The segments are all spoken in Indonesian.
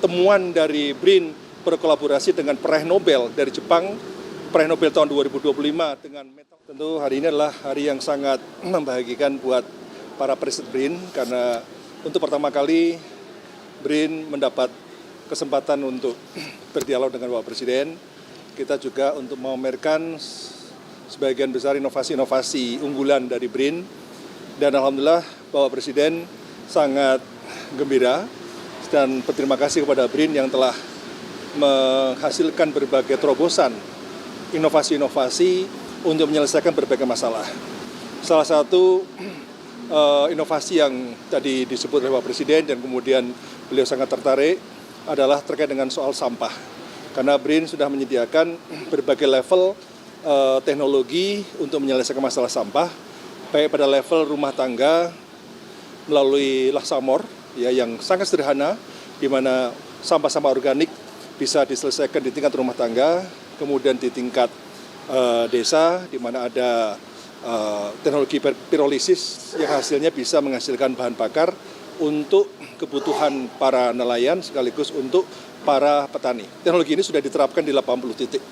temuan dari BRIN berkolaborasi dengan peraih Nobel dari Jepang, peraih Nobel tahun 2025 dengan metal. Tentu hari ini adalah hari yang sangat membahagiakan buat para perisai BRIN karena untuk pertama kali BRIN mendapat kesempatan untuk berdialog dengan Bapak Presiden. Kita juga untuk memamerkan sebagian besar inovasi-inovasi unggulan dari BRIN. Dan alhamdulillah Bapak Presiden sangat gembira dan berterima kasih kepada BRIN yang telah menghasilkan berbagai terobosan inovasi-inovasi untuk menyelesaikan berbagai masalah. Salah satu inovasi yang tadi disebut oleh Bapak Presiden dan kemudian beliau sangat tertarik adalah terkait dengan soal sampah. Karena BRIN sudah menyediakan berbagai level teknologi untuk menyelesaikan masalah sampah, baik pada level rumah tangga melalui Laksamor ya, yang sangat sederhana, di mana sampah-sampah organik bisa diselesaikan di tingkat rumah tangga, kemudian di tingkat desa, di mana ada teknologi pirolisis yang hasilnya bisa menghasilkan bahan bakar untuk kebutuhan para nelayan sekaligus untuk para petani. Teknologi ini sudah diterapkan di 80 titik.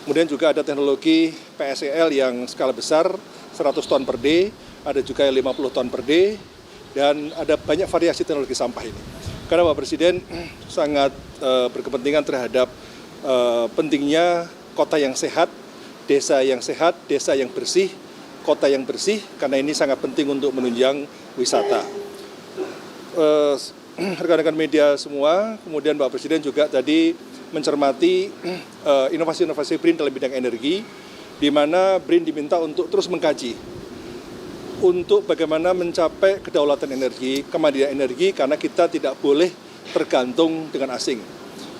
Kemudian juga ada teknologi PSEL yang skala besar, 100 ton per day, ada juga yang 50 ton per day, dan ada banyak variasi teknologi sampah ini. Karena Bapak Presiden sangat berkepentingan terhadap pentingnya kota yang sehat, desa yang bersih, kota yang bersih, karena ini sangat penting untuk menunjang wisata. Rekan-rekan media semua, kemudian Bapak Presiden juga tadi mencermati inovasi-inovasi BRIN dalam bidang energi, di mana BRIN diminta untuk terus mengkaji untuk bagaimana mencapai kedaulatan energi, kemandirian energi, karena kita tidak boleh tergantung dengan asing.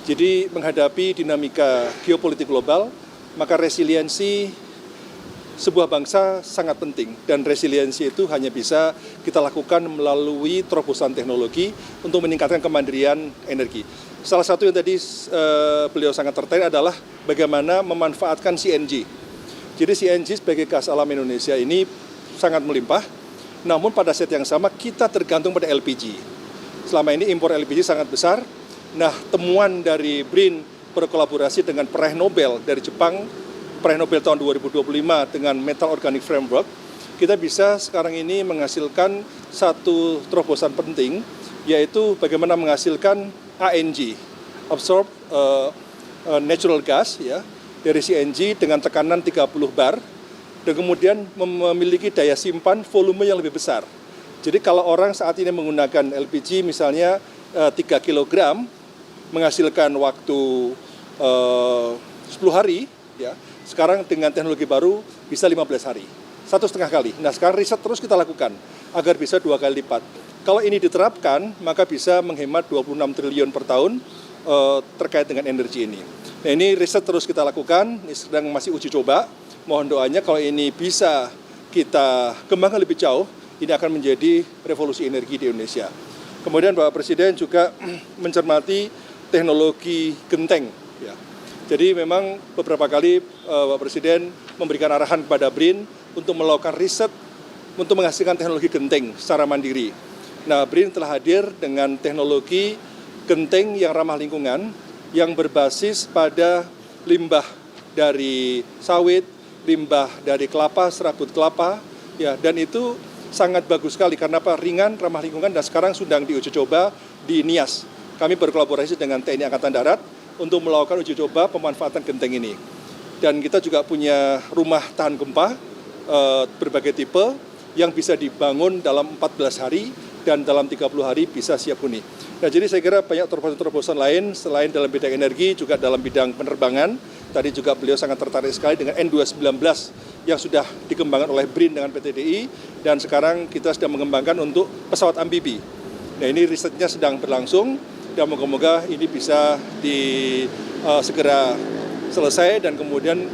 Jadi menghadapi dinamika geopolitik global, maka resiliensi sebuah bangsa sangat penting. Dan resiliensi itu hanya bisa kita lakukan melalui terobosan teknologi untuk meningkatkan kemandirian energi. Salah satu yang tadi beliau sangat tertarik adalah bagaimana memanfaatkan CNG. Jadi CNG sebagai gas alam Indonesia ini sangat melimpah, namun pada saat yang sama kita tergantung pada LPG. Selama ini impor LPG sangat besar. Nah, temuan dari BRIN berkolaborasi dengan peraih Nobel dari Jepang, peraih Nobel tahun 2025 dengan Metal Organic Framework, kita bisa sekarang ini menghasilkan satu terobosan penting, yaitu bagaimana menghasilkan ANG, Absorbed Natural Gas, ya, dari CNG dengan tekanan 30 bar, dan kemudian memiliki daya simpan volume yang lebih besar. Jadi kalau orang saat ini menggunakan LPG misalnya 3 kg menghasilkan waktu 10 hari, ya, sekarang dengan teknologi baru bisa 15 hari, 1,5 kali. Nah sekarang riset terus kita lakukan agar bisa 2 kali lipat. Kalau ini diterapkan maka bisa menghemat 26 triliun per tahun terkait dengan energi ini. Nah ini riset terus kita lakukan, ini sedang masih uji coba. Mohon doanya kalau ini bisa kita kembangkan lebih jauh, ini akan menjadi revolusi energi di Indonesia. Kemudian Bapak Presiden juga mencermati teknologi genteng. Ya. Jadi memang beberapa kali Bapak Presiden memberikan arahan kepada BRIN untuk melakukan riset untuk menghasilkan teknologi genteng secara mandiri. Nah, BRIN telah hadir dengan teknologi genteng yang ramah lingkungan, yang berbasis pada limbah dari sawit, limbah dari kelapa, serabut kelapa, ya, dan itu sangat bagus sekali karena apa? Ringan, ramah lingkungan, dan sekarang sedang diuji coba di Nias. Kami berkolaborasi dengan TNI Angkatan Darat untuk melakukan uji coba pemanfaatan genteng ini. Dan kita juga punya rumah tahan gempa berbagai tipe yang bisa dibangun dalam 14 hari dan dalam 30 hari bisa siap huni. Nah, jadi saya kira banyak terobosan-terobosan lain selain dalam bidang energi, juga dalam bidang penerbangan. Tadi juga beliau sangat tertarik sekali dengan N219 yang sudah dikembangkan oleh BRIN dengan PT DI, dan sekarang kita sedang mengembangkan untuk pesawat amfibi. Nah, ini risetnya sedang berlangsung dan moga-moga ini bisa segera selesai dan kemudian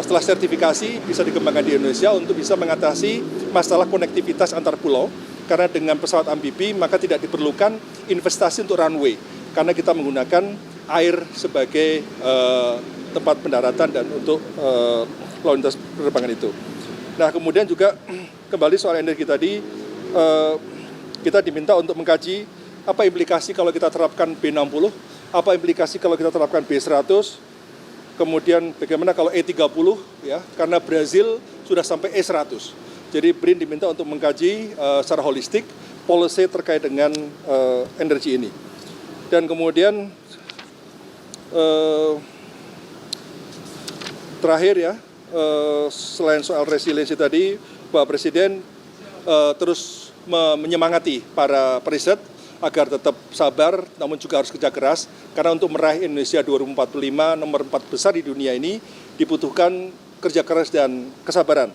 setelah sertifikasi bisa dikembangkan di Indonesia untuk bisa mengatasi masalah konektivitas antar pulau. Karena dengan pesawat amfibi maka tidak diperlukan investasi untuk runway, karena kita menggunakan air sebagai tempat pendaratan dan untuk lalu lintas penerbangan itu. Nah, kemudian juga kembali soal energi tadi, kita diminta untuk mengkaji apa implikasi kalau kita terapkan B60, apa implikasi kalau kita terapkan B100, kemudian bagaimana kalau E30 ya, karena Brazil sudah sampai E100. Jadi BRIN diminta untuk mengkaji secara holistik policy terkait dengan energi ini. Dan kemudian terakhir ya, selain soal resiliensi tadi, Pak Presiden terus menyemangati para periset agar tetap sabar, namun juga harus kerja keras, karena untuk meraih Indonesia 2045 nomor 4 besar di dunia ini dibutuhkan kerja keras dan kesabaran.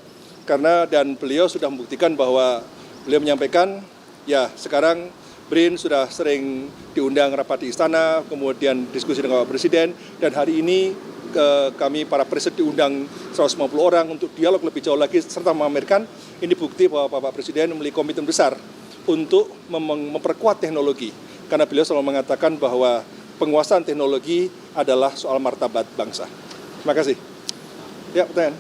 Dan beliau sudah membuktikan bahwa beliau menyampaikan, ya sekarang BRIN sudah sering diundang rapat di istana, kemudian diskusi dengan Pak Presiden, dan hari ini kami para periset diundang 150 orang untuk dialog lebih jauh lagi, serta memamerkan ini bukti bahwa Bapak Presiden memiliki komitmen besar untuk memperkuat teknologi, karena beliau selalu mengatakan bahwa penguasaan teknologi adalah soal martabat bangsa. Terima kasih. Ya, pertanyaan.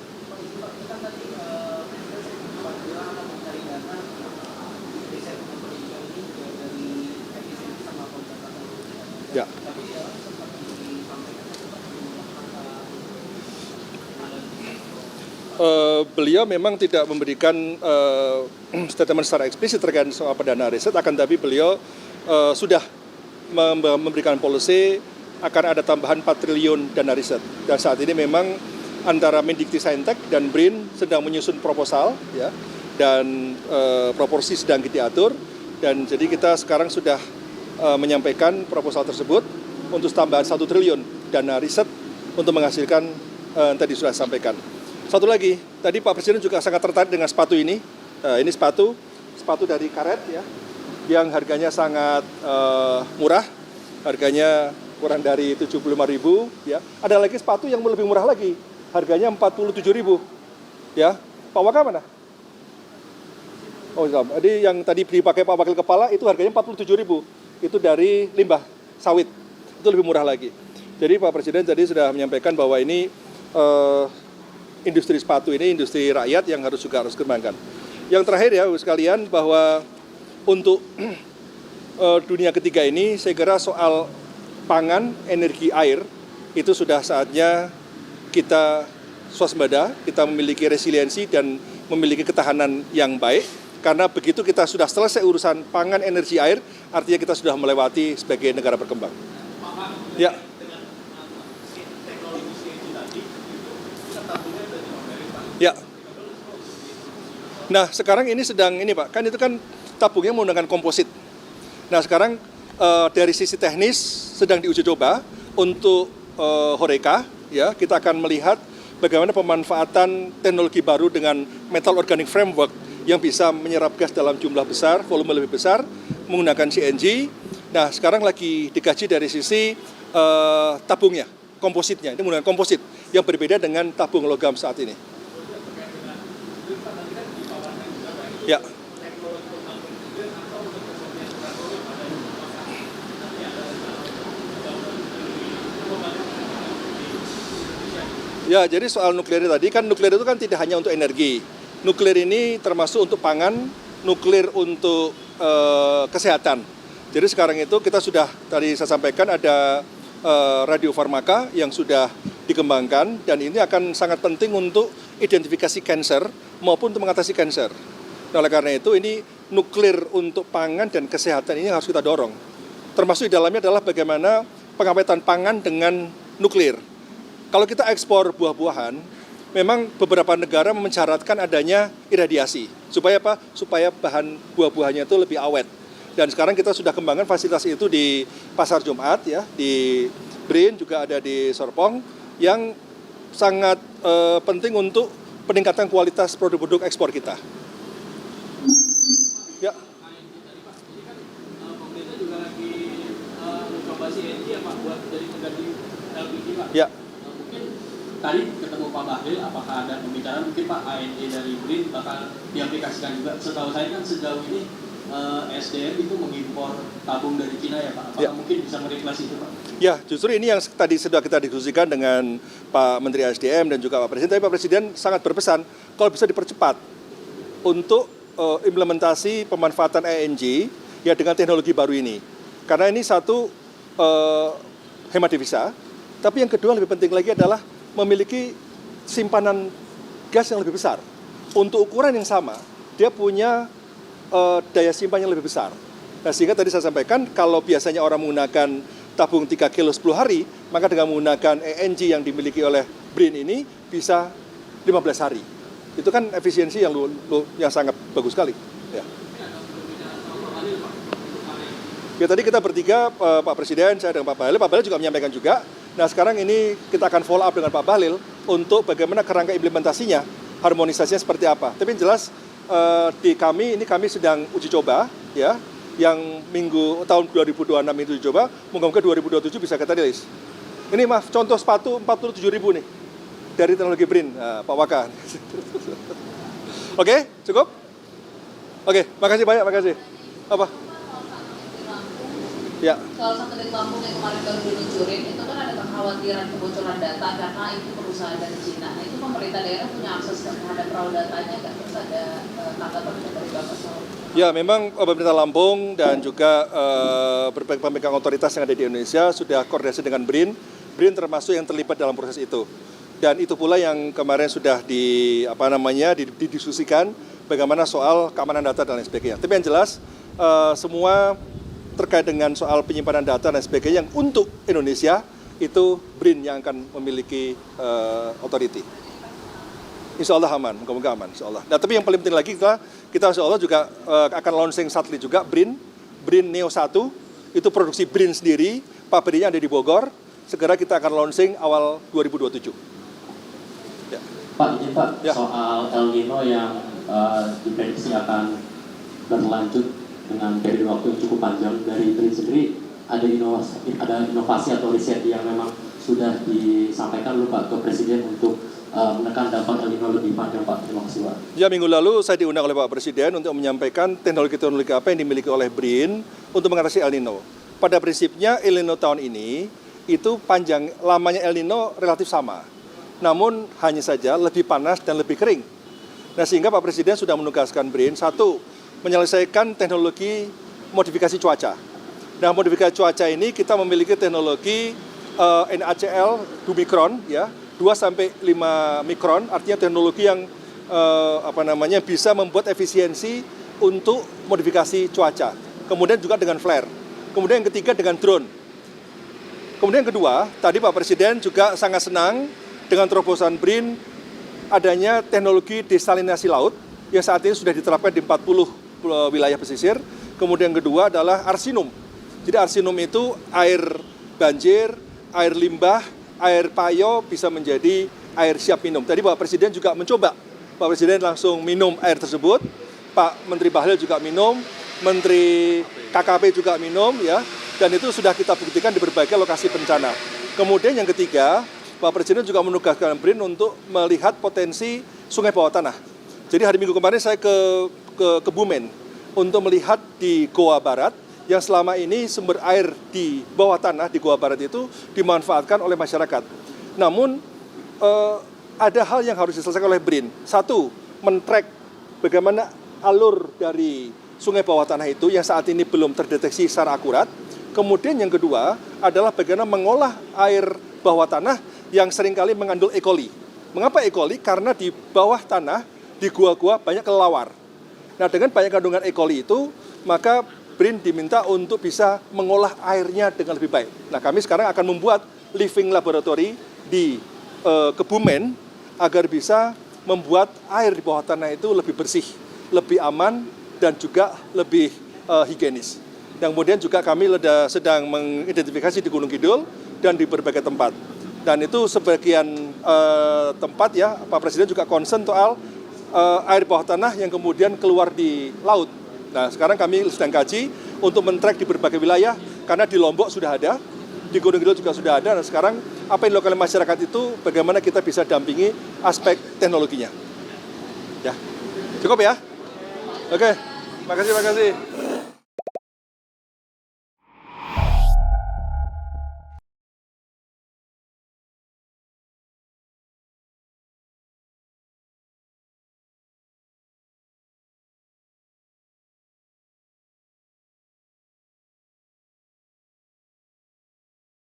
Ya. Beliau memang tidak memberikan statement secara eksplisit terkait soal dana riset, akan tapi beliau sudah memberikan policy akan ada tambahan 4 triliun dana riset. Dan saat ini memang antara Mendikti-Saintek dan BRIN sedang menyusun proposal, ya, dan proporsi sedang diatur, dan jadi kita sekarang sudah menyampaikan proposal tersebut untuk tambahan 1 triliun dana riset untuk menghasilkan tadi sudah sampaikan. Satu lagi, tadi Pak Presiden juga sangat tertarik dengan sepatu ini. Ini sepatu dari karet ya, yang harganya sangat murah, harganya kurang dari 75.000 ya. Ada lagi sepatu yang lebih murah lagi, harganya 47.000 ya. Pak Waka mana? Oh, jadi yang tadi dipakai Pak Wakil Kepala itu harganya 47.000. Itu dari limbah sawit. Itu lebih murah lagi. Jadi Pak Presiden tadi sudah menyampaikan bahwa ini industri sepatu ini industri rakyat yang harus dikembangkan. Yang terakhir ya sekalian, bahwa untuk dunia ketiga ini saya kira soal pangan, energi, air itu sudah saatnya kita swasembada, kita memiliki resiliensi dan memiliki ketahanan yang baik, karena begitu kita sudah selesai urusan pangan, energi, air, artinya kita sudah melewati sebagai negara berkembang. Ya. Ya. Nah, sekarang ini sedang ini Pak, kan itu kan tabungnya menggunakan komposit. Nah, sekarang dari sisi teknis sedang diuji coba untuk HoReCa, ya, kita akan melihat bagaimana pemanfaatan teknologi baru dengan metal organic framework yang bisa menyerap gas dalam jumlah besar, volume lebih besar, menggunakan CNG. Nah, sekarang lagi dikaji dari sisi tabungnya, kompositnya, ini menggunakan komposit yang berbeda dengan tabung logam saat ini. Ya. Ya, jadi soal nuklir tadi kan, nuklir itu kan tidak hanya untuk energi. Nuklir ini termasuk untuk pangan, nuklir untuk kesehatan. Jadi sekarang itu kita sudah, tadi saya sampaikan ada radiofarmaka yang sudah dikembangkan, dan ini akan sangat penting untuk identifikasi kanker maupun untuk mengatasi kanker. Nah, oleh karena itu ini nuklir untuk pangan dan kesehatan ini harus kita dorong. Termasuk di dalamnya adalah bagaimana pengawetan pangan dengan nuklir. Kalau kita ekspor buah-buahan, memang beberapa negara mensyaratkan adanya iradiasi. Supaya apa? Supaya bahan buah-buahannya itu lebih awet. Dan sekarang kita sudah kembangkan fasilitas itu di Pasar Jumat, ya, di BRIN, juga ada di Serpong, yang sangat penting untuk peningkatan kualitas produk-produk ekspor kita. Ya. Ini kan pemerintah juga lagi mencoba CNG ya Pak, buat dari pengganti LPG Pak. Ya. Mungkin tadi ketemu Pak Bahlil, apakah ada pembicaraan mungkin Pak ANJ dari BRIN bakal diaplikasikan juga? Setahu saya kan sejauh ini SDM itu mengimpor tabung dari Cina ya Pak. Apakah mungkin bisa mereplace itu Pak? Ya, justru ini yang tadi sudah kita diskusikan dengan Pak Menteri SDM dan juga Pak Presiden. Tapi Pak Presiden sangat berpesan kalau bisa dipercepat untuk implementasi pemanfaatan ENG ya dengan teknologi baru ini. Karena ini satu hemat devisa, tapi yang kedua lebih penting lagi adalah memiliki simpanan gas yang lebih besar. Untuk ukuran yang sama, dia punya daya simpan yang lebih besar. Nah, sehingga tadi saya sampaikan, kalau biasanya orang menggunakan tabung 3 kilo 10 hari, maka dengan menggunakan ENG yang dimiliki oleh BRIN ini bisa 15 hari. Itu kan efisiensi yang sangat bagus sekali. Ya. Ya, tadi kita bertiga, Pak Presiden, saya dengan Pak Bahlil juga menyampaikan juga. Nah, sekarang ini kita akan follow up dengan Pak Bahlil untuk bagaimana kerangka implementasinya, harmonisasinya seperti apa. Tapi yang jelas kami sedang uji coba, ya, yang tahun 2026 itu uji coba, moga-moga 2027 bisa kita rilis. Ini contoh sepatu 47.000 nih dari teknologi BRIN, Pak Waka. Oke, cukup? Oke, makasih banyak, makasih. Apa? Ya. Salah satu dari Lampung yang kemarin baru diluncurin itu kan ada kekhawatiran kebocoran data karena itu perusahaan dari Cina. Itu pemerintah daerah punya akses terhadap raw datanya nggak? Terus ada tanggapan dari Bapak soal? Ya, memang pemerintah Lampung dan juga berbagai pemegang otoritas yang ada di Indonesia sudah koordinasi dengan BRIN. BRIN termasuk yang terlibat dalam proses itu. Dan itu pula yang kemarin sudah didiskusikan bagaimana soal keamanan data dan lain sebagainya. Tapi yang jelas semua terkait dengan soal penyimpanan data dan sebagainya yang untuk Indonesia itu BRIN yang akan memiliki authority. Insya Allah aman, moga-moga aman, insya Allah. Nah, tapi yang paling penting lagi kita insya Allah juga akan launching satelit juga BRIN Neo 1, itu produksi BRIN sendiri, pabriknya ada di Bogor, segera kita akan launching awal 2027. Ya. Pak, ini Pak, ya. Soal El Nino yang diprediksi akan berlanjut dengan periode waktu yang cukup panjang, dari BRIN sendiri ada inovasi atau riset yang memang sudah disampaikan dulu Pak ke Presiden untuk menekan dampak El Nino lebih panjang Pak. Terima kasih Pak. Ya, minggu lalu saya diundang oleh Pak Presiden untuk menyampaikan teknologi-teknologi apa yang dimiliki oleh BRIN untuk mengatasi El Nino. Pada prinsipnya El Nino tahun ini itu lamanya El Nino relatif sama. Namun hanya saja lebih panas dan lebih kering. Nah, sehingga Pak Presiden sudah menugaskan BRIN, satu, menyelesaikan teknologi modifikasi cuaca. Nah, modifikasi cuaca ini kita memiliki teknologi NaCl 2 mikron, ya, 2-5 mikron, artinya teknologi yang bisa membuat efisiensi untuk modifikasi cuaca. Kemudian juga dengan flare. Kemudian yang ketiga dengan drone. Kemudian yang kedua, tadi Pak Presiden juga sangat senang dengan terobosan BRIN adanya teknologi desalinasi laut yang saat ini sudah diterapkan di 40 wilayah pesisir. Kemudian yang kedua adalah arsinum. Jadi arsinum itu air banjir, air limbah, air payo bisa menjadi air siap minum. Tadi Pak Presiden juga mencoba. Pak Presiden langsung minum air tersebut. Pak Menteri Bahlil juga minum, Menteri KKP juga minum, ya. Dan itu sudah kita buktikan di berbagai lokasi bencana. Kemudian yang ketiga, Pak Presiden juga menugaskan BRIN untuk melihat potensi sungai bawah tanah. Jadi hari Minggu kemarin saya ke Kebumen untuk melihat di Goa Barat yang selama ini sumber air di bawah tanah di Goa Barat itu dimanfaatkan oleh masyarakat. Namun ada hal yang harus diselesaikan oleh BRIN. Satu, men-track bagaimana alur dari sungai bawah tanah itu yang saat ini belum terdeteksi secara akurat. Kemudian yang kedua adalah bagaimana mengolah air bawah tanah yang seringkali mengandung E. coli. Mengapa E. coli? Karena di bawah tanah, di gua-gua banyak kelelawar. Nah, dengan banyak kandungan E. coli itu, maka BRIN diminta untuk bisa mengolah airnya dengan lebih baik. Nah, kami sekarang akan membuat living laboratory di Kebumen agar bisa membuat air di bawah tanah itu lebih bersih, lebih aman, dan juga lebih higienis. Dan kemudian juga kami sedang mengidentifikasi di Gunung Kidul dan di berbagai tempat. Dan itu sebagian tempat, ya, Pak Presiden juga concern soal air bawah tanah yang kemudian keluar di laut. Nah, sekarang kami sedang kaji untuk men-track di berbagai wilayah, karena di Lombok sudah ada, di Gunung Kidul juga sudah ada. Dan sekarang apa yang dilakukan oleh masyarakat itu, bagaimana kita bisa dampingi aspek teknologinya. Ya, cukup ya? Oke, makasih.